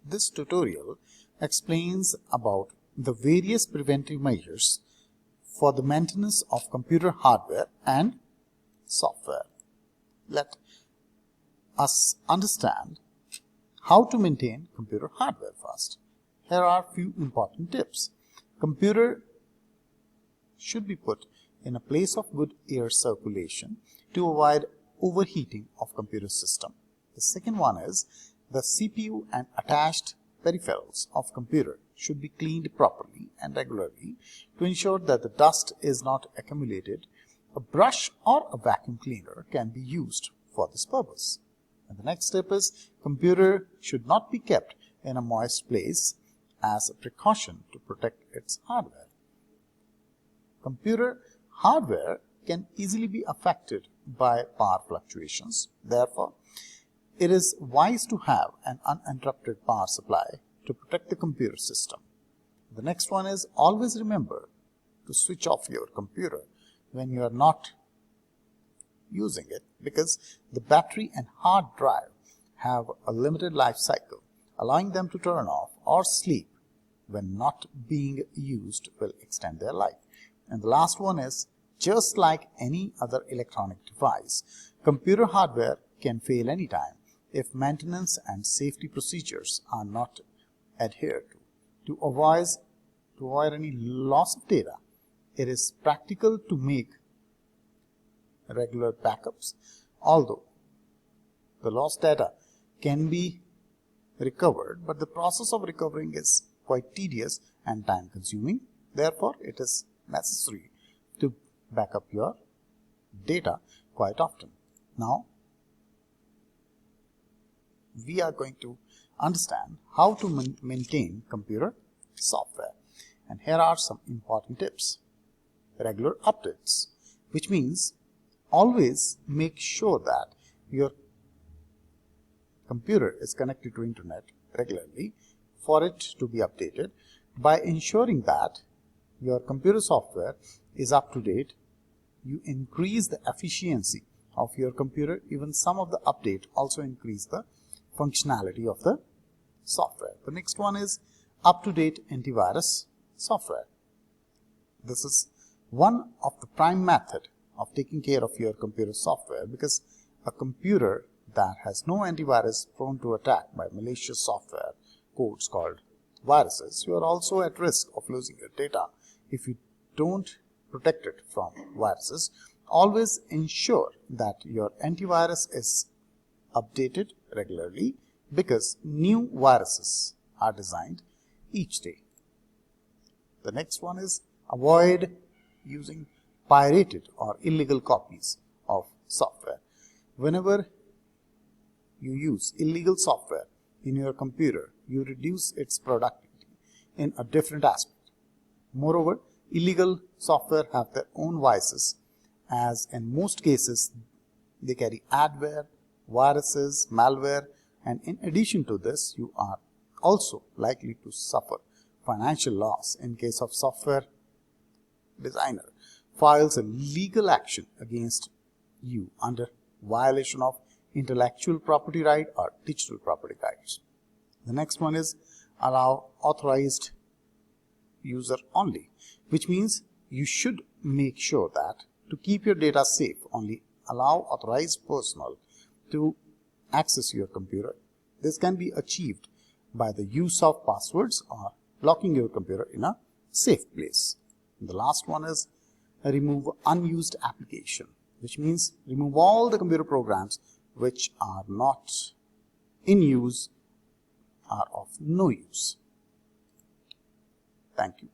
This tutorial explains about the various preventive measures for the maintenance of computer hardware and software. Let us understand how to maintain computer hardware first. Here are a few important tips. Computer should be put in a place of good air circulation to avoid overheating of computer system. The second one is the CPU and attached peripherals of computer should be cleaned properly and regularly to ensure that the dust is not accumulated. A brush or a vacuum cleaner can be used for this purpose. And the next step is computer should not be kept in a moist place as a precaution to protect its hardware. Computer hardware can easily be affected by power fluctuations. Therefore, it is wise to have an uninterrupted power supply to protect the computer system. The next one is always remember to switch off your computer when you are not using it, because the battery and hard drive have a limited life cycle. Allowing them to turn off or sleep when not being used will extend their life. And the last one is, just like any other electronic device, computer hardware can fail anytime if maintenance and safety procedures are not adhered to. To avoid any loss of data, it is practical to make regular backups. Although the lost data can be recovered, but the process of recovering is quite tedious and time consuming. Therefore, it is necessary to back up your data quite often. Now, we are going to understand how to maintain computer software. And here are some important tips. Regular updates, which means always make sure that your computer is connected to internet regularly for it to be updated. By ensuring that your computer software is up to date, you increase the efficiency of your computer. Even some of the update also increase the functionality of the software. The next one is up-to-date antivirus software. This is one of the prime method of taking care of your computer software, because a computer that has no antivirus prone to attack by malicious software codes called viruses, you are also at risk of losing your data if you don't protect it from viruses. Always ensure that your antivirus is updated regularly, because new viruses are designed each day. The next one is avoid using pirated or illegal copies of software. Whenever you use illegal software in your computer, you reduce its productivity in a different aspect. Moreover, illegal software have their own vices, as in most cases they carry adware, viruses, malware, and in addition to this, you are also likely to suffer financial loss in case of software designer files a legal action against you under violation of intellectual property right or digital property rights. The next one is allow authorized user only, which means you should make sure that to keep your data safe, only allow authorized personnel to access your computer. This can be achieved by the use of passwords or locking your computer in a safe place. And the last one is remove unused application, which means remove all the computer programs which are not in use, are of no use. Thank you.